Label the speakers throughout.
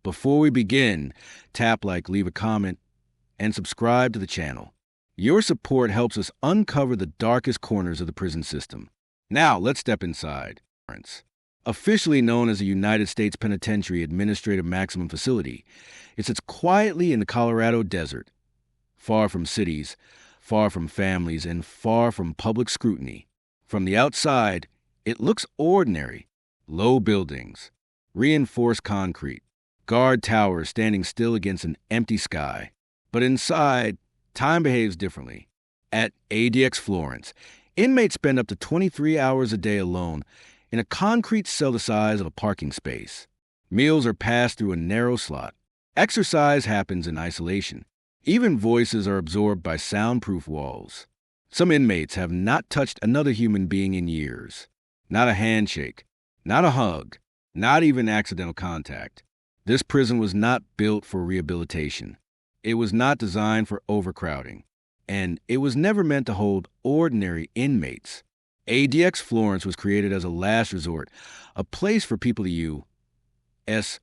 Speaker 1: Before we begin, tap like, leave a comment, and subscribe to the channel. Your support helps us uncover the darkest corners of the prison system. Now, let's step inside. Officially known as the United States Penitentiary Administrative Maximum Facility, it sits quietly in the Colorado desert, far from cities, far from families, and far from public scrutiny. From the outside, it looks ordinary. Low buildings, reinforced concrete, guard towers standing still against an empty sky. But inside, time behaves differently. At ADX Florence, inmates spend up to 23 hours a day alone in a concrete cell the size of a parking space. Meals are passed through a narrow slot. Exercise happens in isolation. Even voices are absorbed by soundproof walls. Some inmates have not touched another human being in years. Not a handshake, not a hug, not even accidental contact. This prison was not built for rehabilitation. It was not designed for overcrowding. And it was never meant to hold ordinary inmates. ADX Florence was created as a last resort, a place for people the U.S.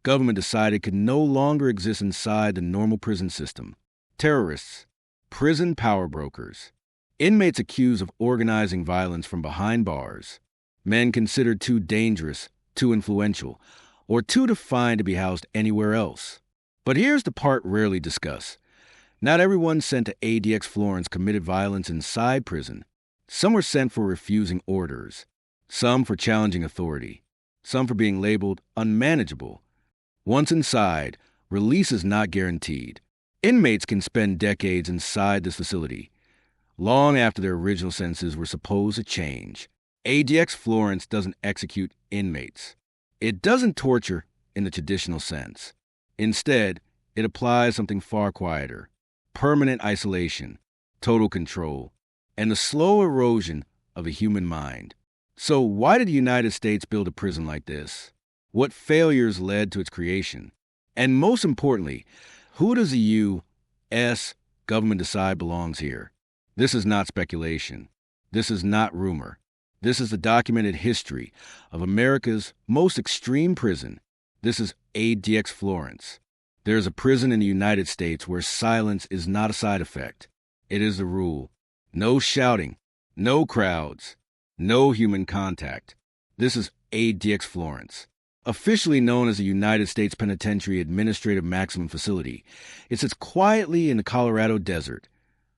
Speaker 1: government decided could no longer exist inside the normal prison system. Terrorists, prison power brokers, inmates accused of organizing violence from behind bars, men considered too dangerous, too influential, or too defined to be housed anywhere else. But here's the part rarely discussed. Not everyone sent to ADX Florence committed violence inside prison. Some were sent for refusing orders, some for challenging authority, some for being labeled unmanageable. Once inside, release is not guaranteed. Inmates can spend decades inside this facility, long after their original sentences were supposed to change. ADX Florence doesn't execute inmates. It doesn't torture in the traditional sense. Instead, it applies something far quieter: permanent isolation, total control, and the slow erosion of a human mind. So why did the United States build a prison like this? What failures led to its creation? And most importantly, who does the U.S. government decide belongs here? This is not speculation. This is not rumor. This is the documented history of America's most extreme prison. This is ADX Florence. There is a prison in the United States where silence is not a side effect. It is the rule. No shouting, no crowds, no human contact. This is ADX Florence. Officially known as the United States Penitentiary Administrative Maximum Facility, it sits quietly in the Colorado desert,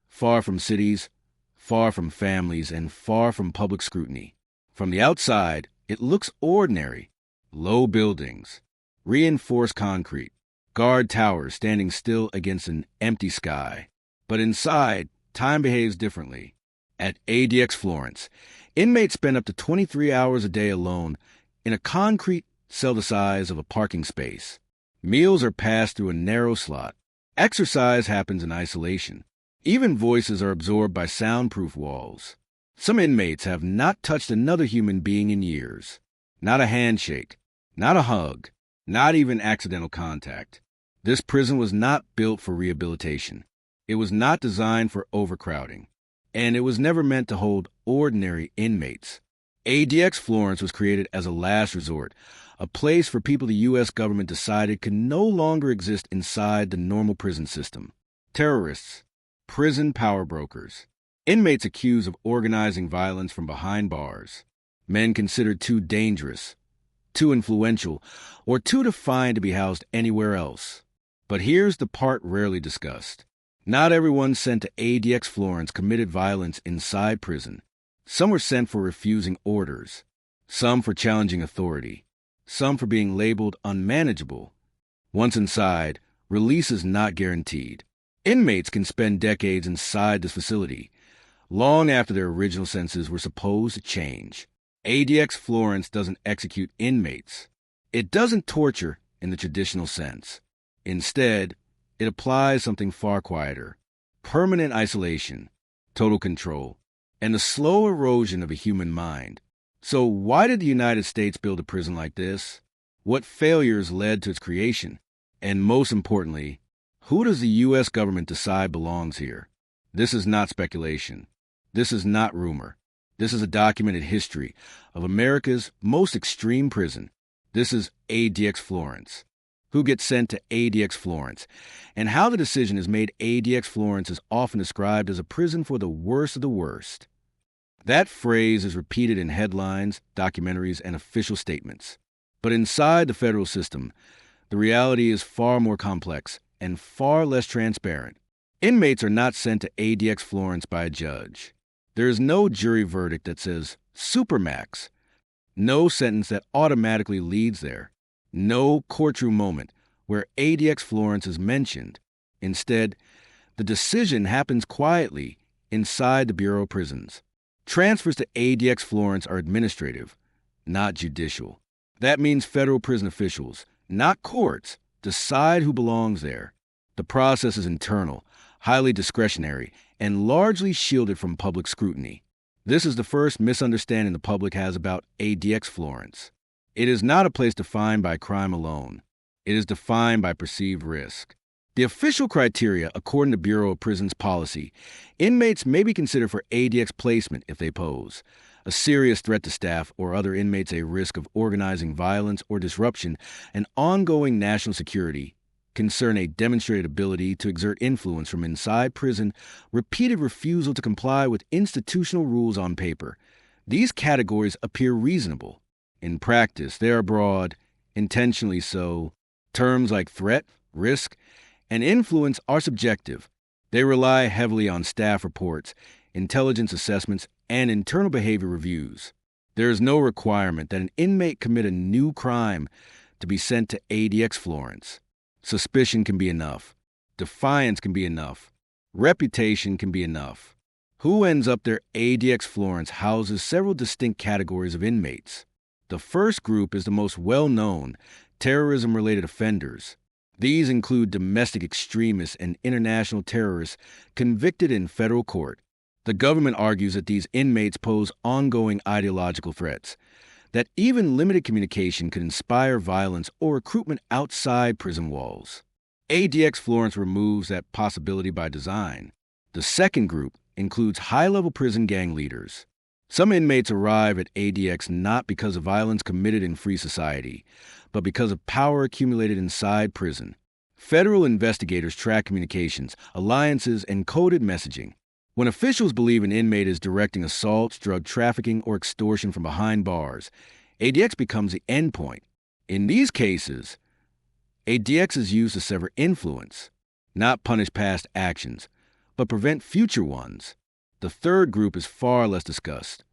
Speaker 1: far from cities, far from families, and far from public scrutiny. From the outside, it looks ordinary. Low buildings, reinforced concrete, guard towers standing still against an empty sky. But inside, time behaves differently. At ADX Florence, inmates spend up to 23 hours a day alone in a concrete cell the size of a parking space. Meals are passed through a narrow slot. Exercise happens in isolation. Even voices are absorbed by soundproof walls. Some inmates have not touched another human being in years. Not a handshake, not a hug, not even accidental contact. This prison was not built for rehabilitation. It was not designed for overcrowding. And it was never meant to hold ordinary inmates. ADX Florence was created as a last resort, a place for people the U.S. government decided could no longer exist inside the normal prison system. Terrorists, prison power brokers, inmates accused of organizing violence from behind bars, men considered too dangerous, too influential, or too defined to be housed anywhere else. But here's the part rarely discussed. Not everyone sent to ADX Florence committed violence inside prison. Some were sent for refusing orders, some for challenging authority, some for being labeled unmanageable. Once inside, release is not guaranteed. Inmates can spend decades inside this facility, long after their original sentences were supposed to change. ADX Florence doesn't execute inmates. It doesn't torture in the traditional sense. Instead, it applies something far quieter: permanent isolation, total control, and the slow erosion of a human mind. So why did the United States build a prison like this? What failures led to its creation? And most importantly, who does the U.S. government decide belongs here? This is not speculation. This is not rumor. This is a documented history of America's most extreme prison. This is ADX Florence. who gets sent to ADX Florence, and how the decision is made. ADX Florence is often described as a prison for the worst of the worst. That phrase is repeated in headlines, documentaries, and official statements. But inside the federal system, the reality is far more complex and far less transparent. Inmates are not sent to ADX Florence by a judge. There is no jury verdict that says Supermax, no sentence that automatically leads there, no courtroom moment where ADX Florence is mentioned. Instead, the decision happens quietly inside the Bureau of Prisons. Transfers to ADX Florence are administrative, not judicial. That means federal prison officials, not courts, decide who belongs there. The process is internal, highly discretionary, and largely shielded from public scrutiny. This is the first misunderstanding the public has about ADX Florence. It is not a place defined by crime alone. It is defined by perceived risk. The official criteria, according to Bureau of Prisons policy, inmates may be considered for ADX placement if they pose a serious threat to staff or other inmates, a risk of organizing violence or disruption, and ongoing national security, concern a demonstrated ability to exert influence from inside prison, repeated refusal to comply with institutional rules on paper. These categories appear reasonable. In practice, they are broad, intentionally so. Terms like threat, risk, and influence are subjective. They rely heavily on staff reports, intelligence assessments, and internal behavior reviews. There is no requirement that an inmate commit a new crime to be sent to ADX Florence. Suspicion can be enough. Defiance can be enough. Reputation can be enough. Who ends up there? ADX Florence houses several distinct categories of inmates. The first group is the most well-known, terrorism-related offenders. These include domestic extremists and international terrorists convicted in federal court. The government argues that these inmates pose ongoing ideological threats, that even limited communication could inspire violence or recruitment outside prison walls. ADX Florence removes that possibility by design. The second group includes high-level prison gang leaders. Some inmates arrive at ADX not because of violence committed in free society, but because of power accumulated inside prison. Federal investigators track communications, alliances, and coded messaging. When officials believe an inmate is directing assaults, drug trafficking, or extortion from behind bars, ADX becomes the endpoint. In these cases, ADX is used to sever influence, not punish past actions, but prevent future ones. The third group is far less discussed.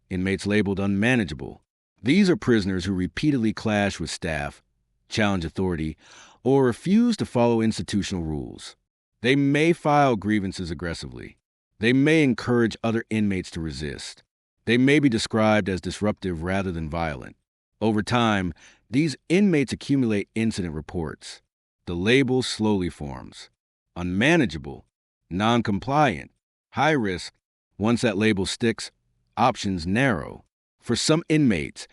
Speaker 1: Inmates labeled unmanageable. These are prisoners who repeatedly clash with staff, challenge authority, or refuse to follow institutional rules. They may file grievances aggressively. They may encourage other inmates to resist. They may be described as disruptive rather than violent. Over time, these inmates accumulate incident reports. The label slowly forms. Unmanageable, non-compliant, high risk. Once that label sticks, options narrow. For some inmates,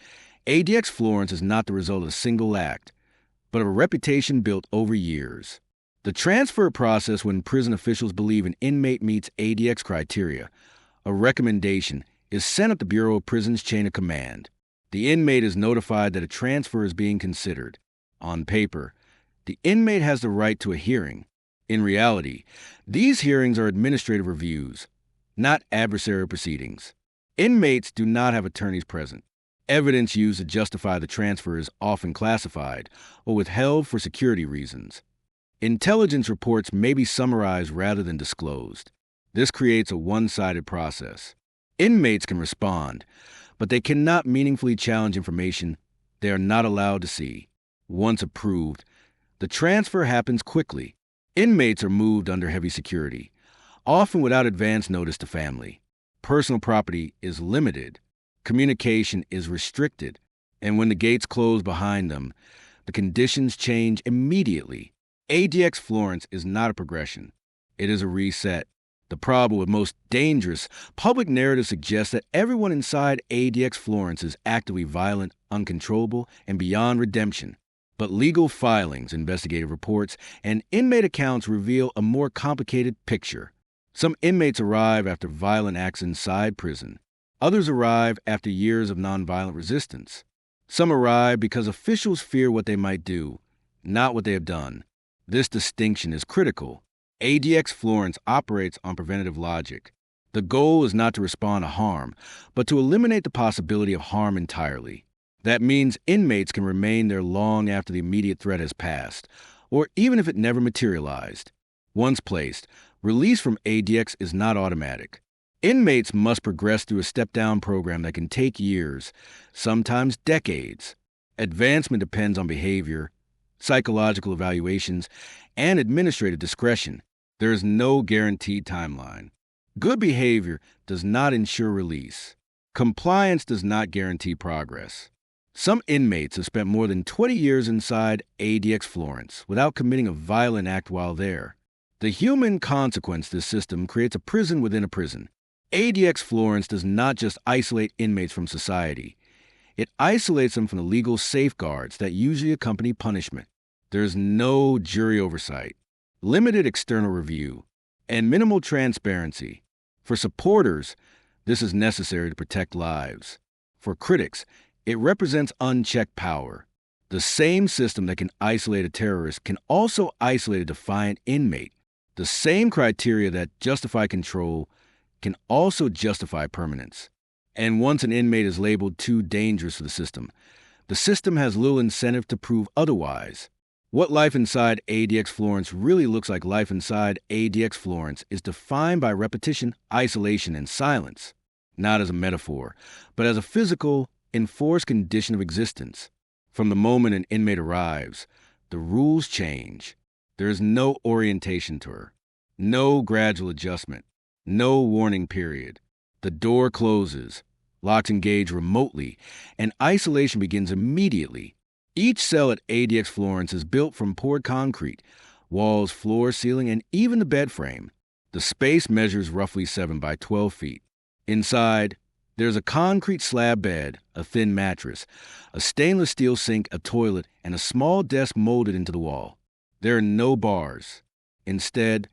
Speaker 1: ADX Florence is not the result of a single act, but of a reputation built over years. The transfer process, when prison officials believe an inmate meets ADX criteria, a recommendation is sent up the Bureau of Prisons chain of command. The inmate is notified that a transfer is being considered. On paper, the inmate has the right to a hearing. In reality, these hearings are administrative reviews, not adversarial proceedings. Inmates do not have attorneys present. Evidence used to justify the transfer is often classified or withheld for security reasons. Intelligence reports may be summarized rather than disclosed. This creates a one-sided process. Inmates can respond, but they cannot meaningfully challenge information they are not allowed to see. Once approved, the transfer happens quickly. Inmates are moved under heavy security, often without advance notice to family. Personal property is limited. Communication is restricted. And when the gates close behind them, the conditions change immediately. ADX Florence is not a progression. It is a reset. The problem with most dangerous public narrative suggests that everyone inside ADX Florence is actively violent, uncontrollable, and beyond redemption. But legal filings, investigative reports, and inmate accounts reveal a more complicated picture. Some inmates arrive after violent acts inside prison. Others arrive after years of nonviolent resistance. Some arrive because officials fear what they might do, not what they have done. This distinction is critical. ADX Florence operates on preventative logic. The goal is not to respond to harm, but to eliminate the possibility of harm entirely. That means inmates can remain there long after the immediate threat has passed, or even if it never materialized. Once placed, release from ADX is not automatic. Inmates must progress through a step-down program that can take years, sometimes decades. Advancement depends on behavior, psychological evaluations, and administrative discretion. There is no guaranteed timeline. Good behavior does not ensure release. Compliance does not guarantee progress. Some inmates have spent more than 20 years inside ADX Florence without committing a violent act while there. The human consequence of this system creates a prison within a prison. ADX Florence does not just isolate inmates from society. It isolates them from the legal safeguards that usually accompany punishment. There is no jury oversight, limited external review, and minimal transparency. For supporters, this is necessary to protect lives. For critics, it represents unchecked power. The same system that can isolate a terrorist can also isolate a defiant inmate. The same criteria that justify control can also justify permanence. And once an inmate is labeled too dangerous for the system has little incentive to prove otherwise. What life inside ADX Florence really looks like life inside ADX Florence is defined by repetition, isolation, and silence, not as a metaphor, but as a physical, enforced condition of existence. From the moment an inmate arrives, the rules change. There is no orientation tour, no gradual adjustment, no warning period. The door closes, locks engage remotely, and isolation begins immediately. Each cell at ADX Florence is built from poured concrete, walls, floor, ceiling, and even the bed frame. The space measures roughly 7 by 12 feet. Inside, there's a concrete slab bed, a thin mattress, a stainless steel sink, a toilet, and a small desk molded into the wall. There are no bars. Instead,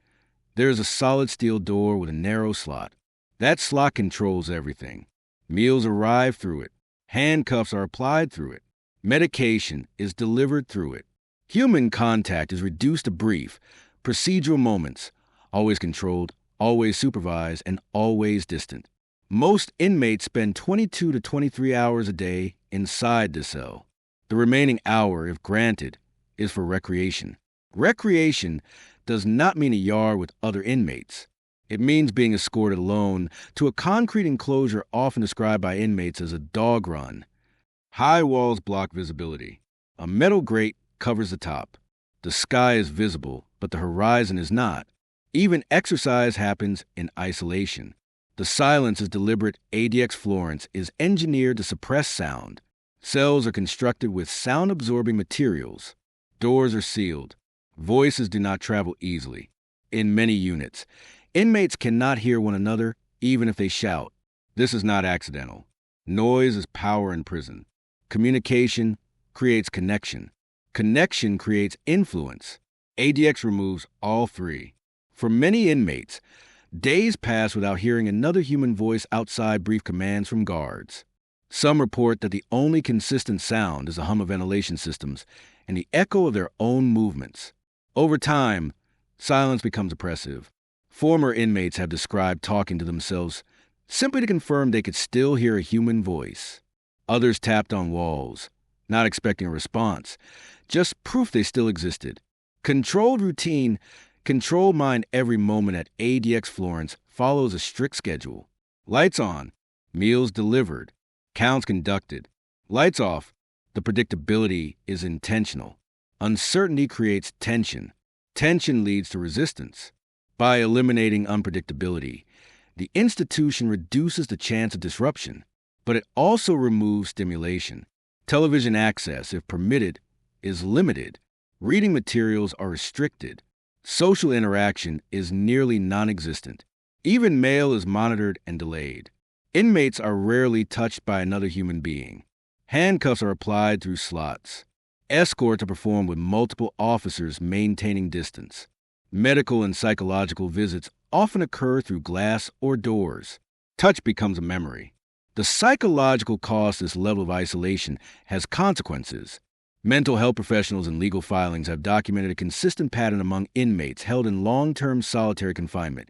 Speaker 1: there is a solid steel door with a narrow slot. That slot controls everything. Meals arrive through it. Handcuffs are applied through it. Medication is delivered through it. Human contact is reduced to brief, procedural moments, always controlled, always supervised, and always distant. Most inmates spend 22 to 23 hours a day inside the cell. The remaining hour, if granted, is for recreation. Recreation does not mean a yard with other inmates. It means being escorted alone to a concrete enclosure often described by inmates as a dog run. High walls block visibility. A metal grate covers the top. The sky is visible, but the horizon is not. Even exercise happens in isolation. The silence is deliberate. ADX Florence is engineered to suppress sound. Cells are constructed with sound-absorbing materials. Doors are sealed. Voices do not travel easily. In many units, inmates cannot hear one another, even if they shout. This is not accidental. Noise is power in prison. Communication creates connection. Connection creates influence. ADX removes all three. For many inmates, days pass without hearing another human voice outside brief commands from guards. Some report that the only consistent sound is the hum of ventilation systems and the echo of their own movements. Over time, silence becomes oppressive. Former inmates have described talking to themselves simply to confirm they could still hear a human voice. Others tapped on walls, not expecting a response, just proof they still existed. Controlled routine, controlled mind every moment at ADX Florence follows a strict schedule. Lights on, meals delivered, counts conducted. Lights off, the predictability is intentional. Uncertainty creates tension. Tension leads to resistance. By eliminating unpredictability, the institution reduces the chance of disruption, but it also removes stimulation. Television access, if permitted, is limited. Reading materials are restricted. Social interaction is nearly non-existent. Even mail is monitored and delayed. Inmates are rarely touched by another human being. Handcuffs are applied through slots. Escorts are performed with multiple officers maintaining distance. Medical and psychological visits often occur through glass or doors. Touch becomes a memory. The psychological cost of this level of isolation has consequences. Mental health professionals and legal filings have documented a consistent pattern among inmates held in long-term solitary confinement.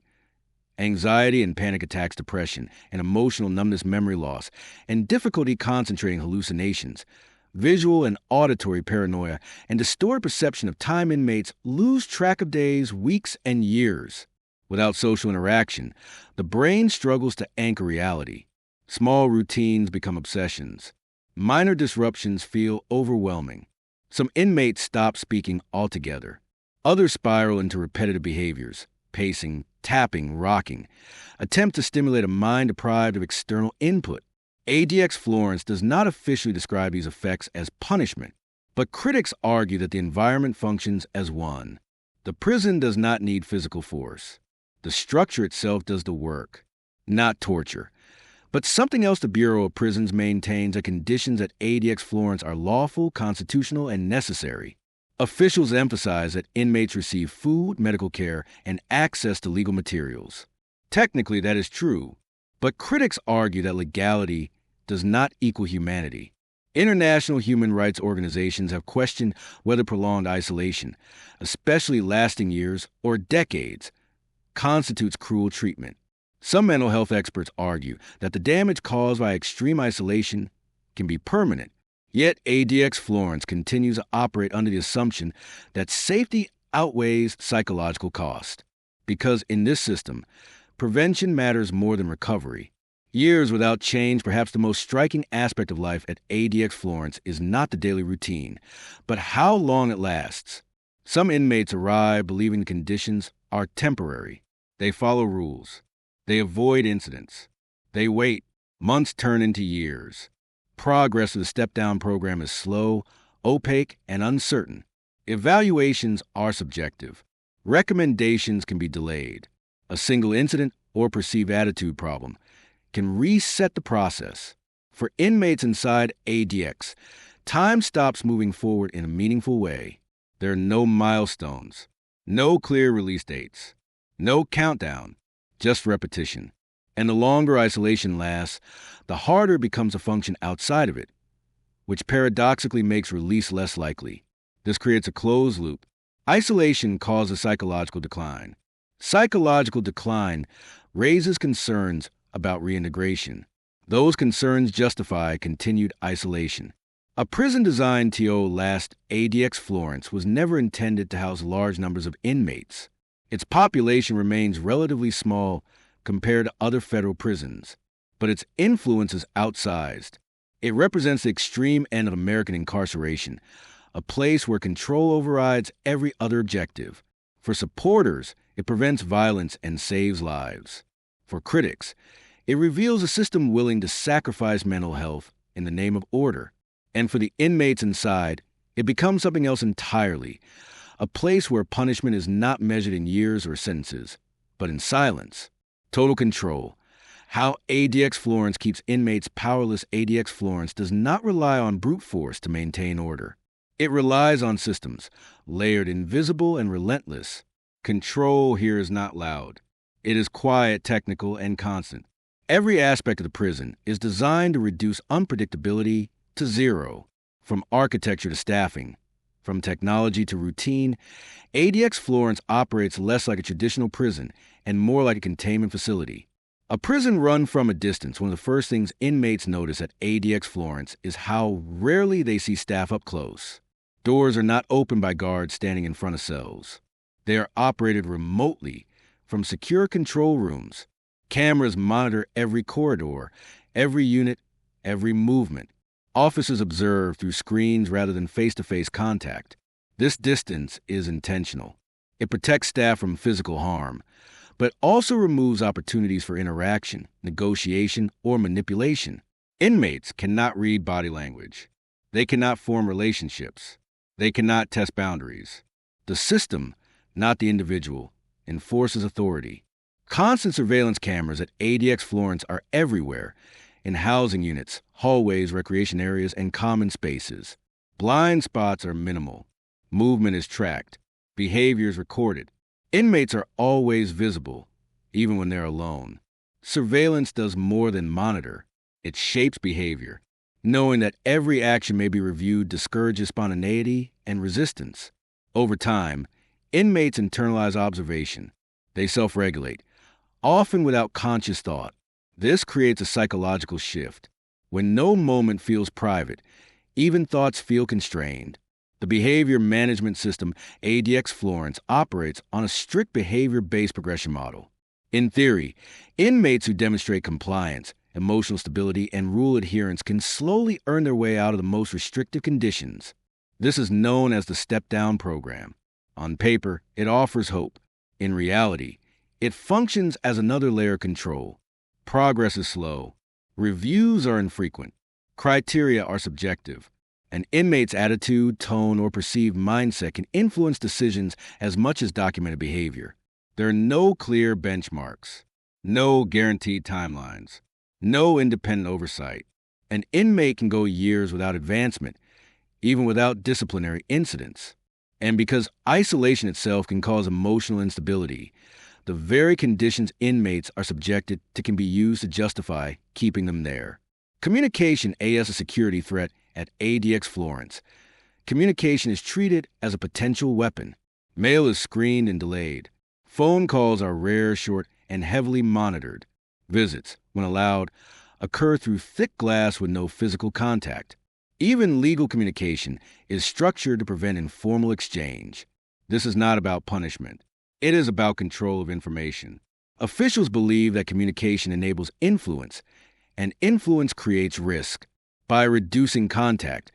Speaker 1: Anxiety and panic attacks, depression, and emotional numbness, memory loss, and difficulty concentrating, hallucinations, visual and auditory paranoia, and distorted perception of time. Inmates lose track of days, weeks, and years. Without social interaction, the brain struggles to anchor reality. Small routines become obsessions. Minor disruptions feel overwhelming. Some inmates stop speaking altogether. Others spiral into repetitive behaviors, pacing, tapping, rocking, attempt to stimulate a mind deprived of external input. ADX Florence does not officially describe these effects as punishment, but critics argue that the environment functions as one. The prison does not need physical force. The structure itself does the work, not torture. But something else the Bureau of Prisons maintains: that conditions at ADX Florence are lawful, constitutional, and necessary. Officials emphasize that inmates receive food, medical care, and access to legal materials. Technically, that is true, but critics argue that legality does not equal humanity. International human rights organizations have questioned whether prolonged isolation, especially lasting years or decades, constitutes cruel treatment. Some mental health experts argue that the damage caused by extreme isolation can be permanent. Yet ADX Florence continues to operate under the assumption that safety outweighs psychological cost. Because in this system, prevention matters more than recovery. Years without change, perhaps the most striking aspect of life at ADX Florence, is not the daily routine, but how long it lasts. Some inmates arrive believing the conditions are temporary. They follow rules. They avoid incidents. They wait. Months turn into years. Progress of the step-down program is slow, opaque, and uncertain. Evaluations are subjective. Recommendations can be delayed. A single incident or perceived attitude problem can reset the process. For inmates inside ADX, time stops moving forward in a meaningful way. There are no milestones, no clear release dates, no countdown, just repetition. And the longer isolation lasts, the harder it becomes to function outside of it, which paradoxically makes release less likely. This creates a closed loop. Isolation causes psychological decline. Psychological decline raises concerns about reintegration. Those concerns justify continued isolation. A prison-designed TO last ADX Florence was never intended to house large numbers of inmates. Its population remains relatively small compared to other federal prisons, but its influence is outsized. It represents the extreme end of American incarceration, a place where control overrides every other objective. For supporters, it prevents violence and saves lives. For critics, it reveals a system willing to sacrifice mental health in the name of order. And for the inmates inside, it becomes something else entirely, a place where punishment is not measured in years or sentences, but in silence. Total control. How ADX Florence keeps inmates powerless. ADX Florence does not rely on brute force to maintain order. It relies on systems, layered, invisible, and relentless. Control here is not loud. It is quiet, technical, and constant. Every aspect of the prison is designed to reduce unpredictability to zero. From architecture to staffing, from technology to routine, ADX Florence operates less like a traditional prison and more like a containment facility. A prison run from a distance, one of the first things inmates notice at ADX Florence is how rarely they see staff up close. Doors are not opened by guards standing in front of cells. They are operated remotely from secure control rooms. Cameras monitor every corridor, every unit, every movement. Officers observe through screens rather than face-to-face contact. This distance is intentional. It protects staff from physical harm, but also removes opportunities for interaction, negotiation, or manipulation. Inmates cannot read body language. They cannot form relationships. They cannot test boundaries. The system, not the individual, enforces authority. Constant surveillance cameras at ADX Florence are everywhere, in housing units, hallways, recreation areas, and common spaces. Blind spots are minimal. Movement is tracked. Behavior is recorded. Inmates are always visible, even when they're alone. Surveillance does more than monitor. It shapes behavior. Knowing that every action may be reviewed discourages spontaneity and resistance. Over time, inmates internalize observation. They self-regulate, often without conscious thought. This creates a psychological shift. When no moment feels private, even thoughts feel constrained. The behavior management system ADX Florence operates on a strict behavior-based progression model. In theory, inmates who demonstrate compliance, emotional stability, and rule adherence can slowly earn their way out of the most restrictive conditions. This is known as the step-down program. On paper, it offers hope. In reality, it functions as another layer of control. Progress is slow. Reviews are infrequent. Criteria are subjective. An inmate's attitude, tone, or perceived mindset can influence decisions as much as documented behavior. There are no clear benchmarks, no guaranteed timelines, no independent oversight. An inmate can go years without advancement, even without disciplinary incidents. And because isolation itself can cause emotional instability, the very conditions inmates are subjected to can be used to justify keeping them there. Communication as a security threat at ADX Florence. Communication is treated as a potential weapon. Mail is screened and delayed. Phone calls are rare, short, and heavily monitored. Visits, when allowed, occur through thick glass with no physical contact. Even legal communication is structured to prevent informal exchange. This is not about punishment. It is about control of information. Officials believe that communication enables influence, and influence creates risk. By reducing contact,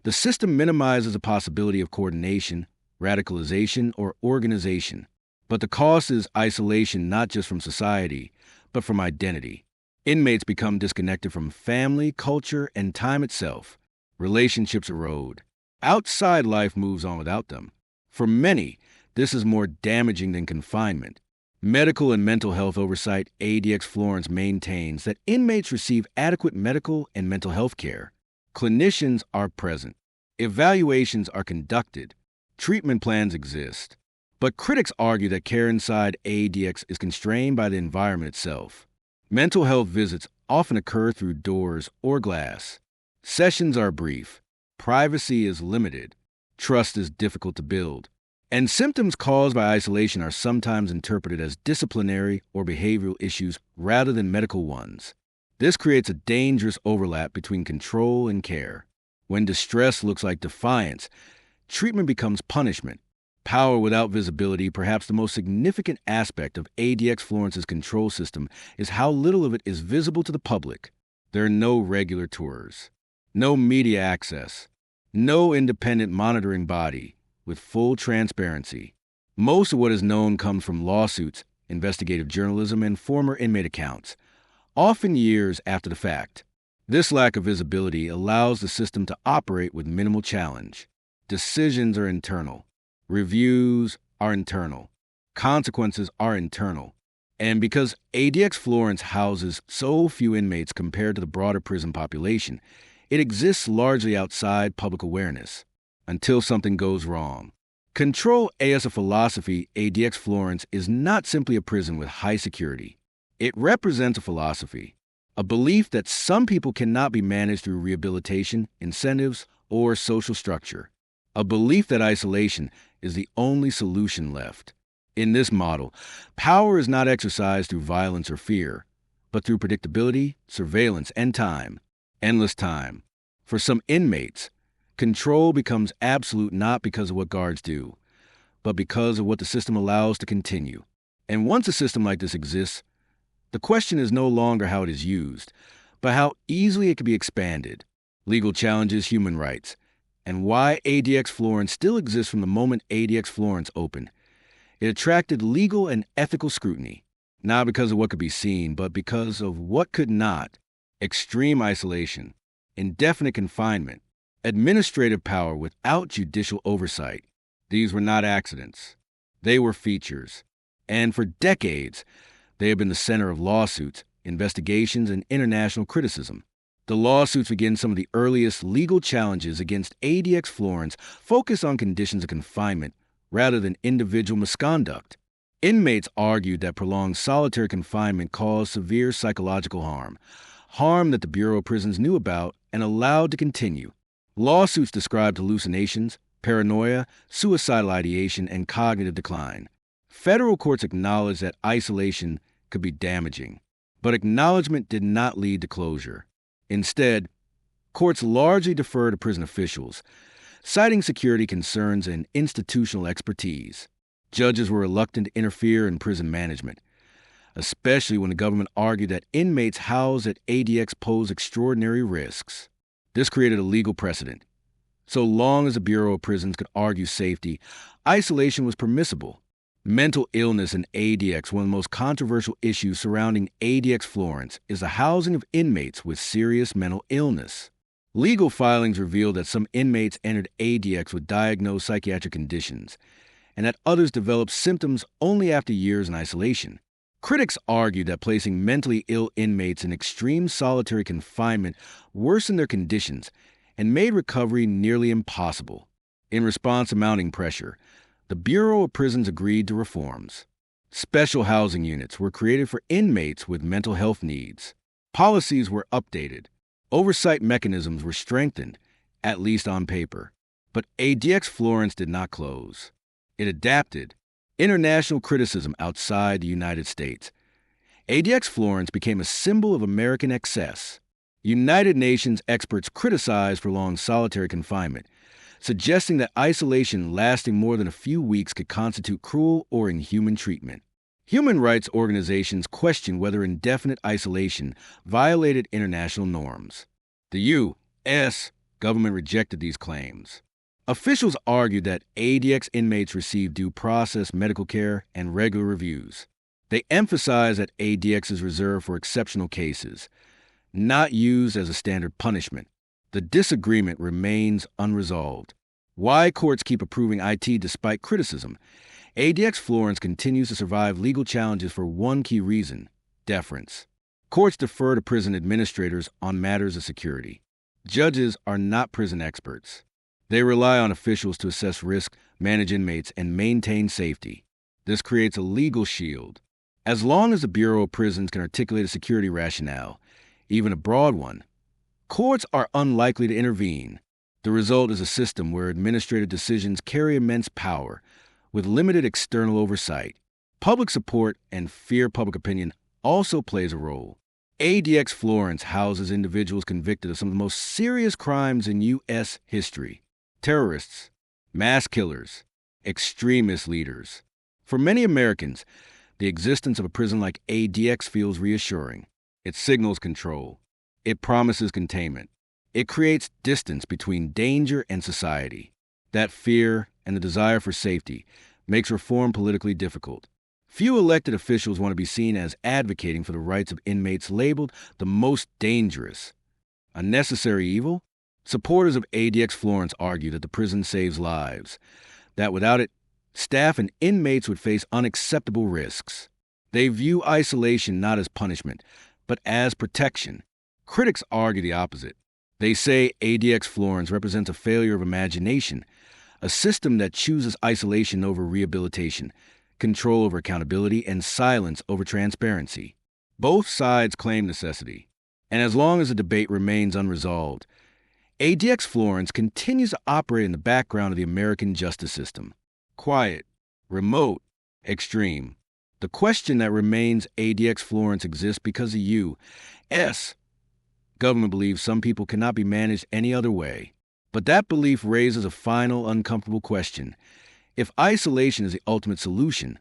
Speaker 1: the system minimizes the possibility of coordination, radicalization, or organization. But the cost is isolation not just from society, but from identity. Inmates become disconnected from family, culture, and time itself. Relationships erode. Outside life moves on without them. For many, this is more damaging than confinement. Medical and mental health oversight ADX Florence maintains that inmates receive adequate medical and mental health care. Clinicians are present. Evaluations are conducted. Treatment plans exist. But critics argue that care inside ADX is constrained by the environment itself. Mental health visits often occur through doors or glass. Sessions are brief. Privacy is limited. Trust is difficult to build. And symptoms caused by isolation are sometimes interpreted as disciplinary or behavioral issues rather than medical ones. This creates a dangerous overlap between control and care. When distress looks like defiance, treatment becomes punishment. Power without visibility, perhaps the most significant aspect of ADX Florence's control system, is how little of it is visible to the public. There are no regular tours, no media access, no independent monitoring body with full transparency. Most of what is known comes from lawsuits, investigative journalism, and former inmate accounts, often years after the fact. This lack of visibility allows the system to operate with minimal challenge. Decisions are internal. Reviews are internal. Consequences are internal. And because ADX Florence houses so few inmates compared to the broader prison population, it exists largely outside public awareness until something goes wrong. Control as a philosophy, ADX Florence is not simply a prison with high security. It represents a philosophy, a belief that some people cannot be managed through rehabilitation, incentives, or social structure. A belief that isolation is the only solution left. In this model, power is not exercised through violence or fear, but through predictability, surveillance, and time. Endless time. For some inmates, control becomes absolute not because of what guards do, but because of what the system allows to continue. And once a system like this exists, the question is no longer how it is used, but how easily it can be expanded. Legal challenges, human rights, and why ADX Florence still exists from the moment ADX Florence opened. It attracted legal and ethical scrutiny, not because of what could be seen, but because of what could not. Extreme isolation, indefinite confinement, administrative power without judicial oversight. These were not accidents. They were features. And for decades, they have been the center of lawsuits, investigations, and international criticism. The lawsuits begin some of the earliest legal challenges against ADX Florence focus on conditions of confinement rather than individual misconduct. Inmates argued that prolonged solitary confinement caused severe psychological harm that the Bureau of Prisons knew about and allowed to continue. Lawsuits described hallucinations, paranoia, suicidal ideation, and cognitive decline. Federal courts acknowledged that isolation could be damaging, but acknowledgement did not lead to closure. Instead, courts largely deferred to prison officials, citing security concerns and institutional expertise. Judges were reluctant to interfere in prison management, especially when the government argued that inmates housed at ADX pose extraordinary risks. This created a legal precedent. So long as the Bureau of Prisons could argue safety, isolation was permissible. Mental illness in ADX, one of the most controversial issues surrounding ADX Florence, is the housing of inmates with serious mental illness. Legal filings revealed that some inmates entered ADX with diagnosed psychiatric conditions, and that others developed symptoms only after years in isolation. Critics argued that placing mentally ill inmates in extreme solitary confinement worsened their conditions and made recovery nearly impossible. In response to mounting pressure, the Bureau of Prisons agreed to reforms. Special housing units were created for inmates with mental health needs. Policies were updated. Oversight mechanisms were strengthened, at least on paper. But ADX Florence did not close. It adapted. International criticism outside the United States. ADX Florence became a symbol of American excess. United Nations experts criticized prolonged solitary confinement, suggesting that isolation lasting more than a few weeks could constitute cruel or inhuman treatment. Human rights organizations questioned whether indefinite isolation violated international norms. The U.S. government rejected these claims. Officials argued that ADX inmates received due process, medical care, and regular reviews. They emphasized that ADX is reserved for exceptional cases, not used as a standard punishment. The disagreement remains unresolved. Why courts keep approving IT despite criticism? ADX Florence continues to survive legal challenges for one key reason: deference. Courts defer to prison administrators on matters of security. Judges are not prison experts. They rely on officials to assess risk, manage inmates, and maintain safety. This creates a legal shield. As long as the Bureau of Prisons can articulate a security rationale, even a broad one, courts are unlikely to intervene. The result is a system where administrative decisions carry immense power, with limited external oversight. Public support and fear public opinion also plays a role. ADX Florence houses individuals convicted of some of the most serious crimes in U.S. history: terrorists, mass killers, extremist leaders. For many Americans, the existence of a prison like ADX feels reassuring. It signals control. It promises containment. It creates distance between danger and society. That fear and the desire for safety makes reform politically difficult. Few elected officials want to be seen as advocating for the rights of inmates labeled the most dangerous. A necessary evil? Supporters of ADX Florence argue that the prison saves lives, that without it, staff and inmates would face unacceptable risks. They view isolation not as punishment, but as protection. Critics argue the opposite. They say ADX Florence represents a failure of imagination, a system that chooses isolation over rehabilitation, control over accountability, and silence over transparency. Both sides claim necessity, and as long as the debate remains unresolved, ADX Florence continues to operate in the background of the American justice system. Quiet, remote, extreme. The question that remains: ADX Florence exists because the U.S. government believes some people cannot be managed any other way. But that belief raises a final, uncomfortable question. If isolation is the ultimate solution,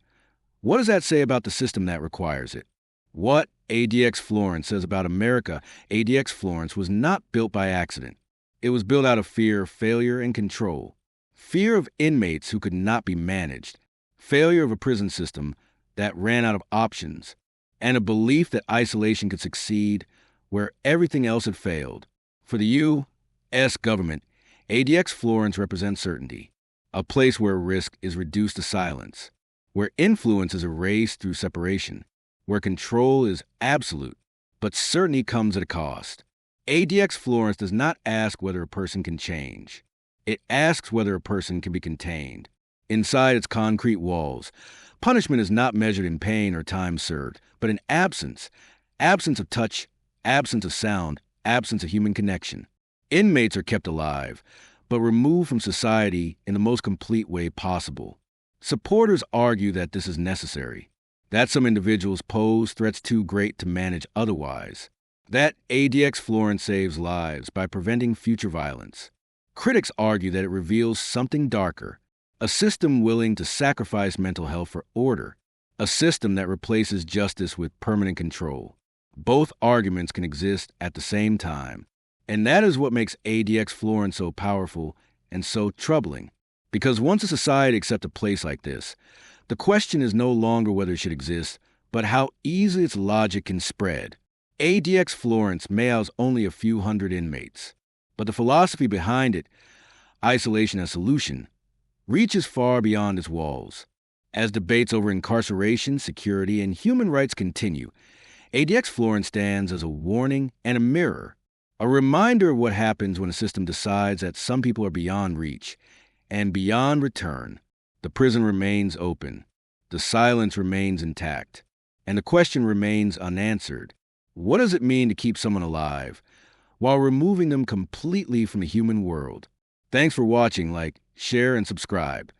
Speaker 1: what does that say about the system that requires it? What ADX Florence says about America: ADX Florence was not built by accident. It was built out of fear of failure and control. Fear of inmates who could not be managed. Failure of a prison system that ran out of options. And a belief that isolation could succeed where everything else had failed. For the U.S. government, ADX Florence represents certainty. A place where risk is reduced to silence. Where influence is erased through separation. Where control is absolute, but certainty comes at a cost. ADX Florence does not ask whether a person can change. It asks whether a person can be contained. Inside its concrete walls, punishment is not measured in pain or time served, but in absence. Absence of touch, absence of sound, absence of human connection. Inmates are kept alive, but removed from society in the most complete way possible. Supporters argue that this is necessary, that some individuals pose threats too great to manage otherwise, that ADX Florence saves lives by preventing future violence. Critics argue that it reveals something darker, a system willing to sacrifice mental health for order, a system that replaces justice with permanent control. Both arguments can exist at the same time, and that is what makes ADX Florence so powerful and so troubling. Because once a society accepts a place like this, the question is no longer whether it should exist, but how easily its logic can spread. ADX Florence may house only a few hundred inmates, but the philosophy behind it, isolation as solution, reaches far beyond its walls. As debates over incarceration, security, and human rights continue, ADX Florence stands as a warning and a mirror, a reminder of what happens when a system decides that some people are beyond reach and beyond return. The prison remains open, the silence remains intact, and the question remains unanswered. What does it mean to keep someone alive while removing them completely from the human world? Thanks for watching. Like, share, and subscribe.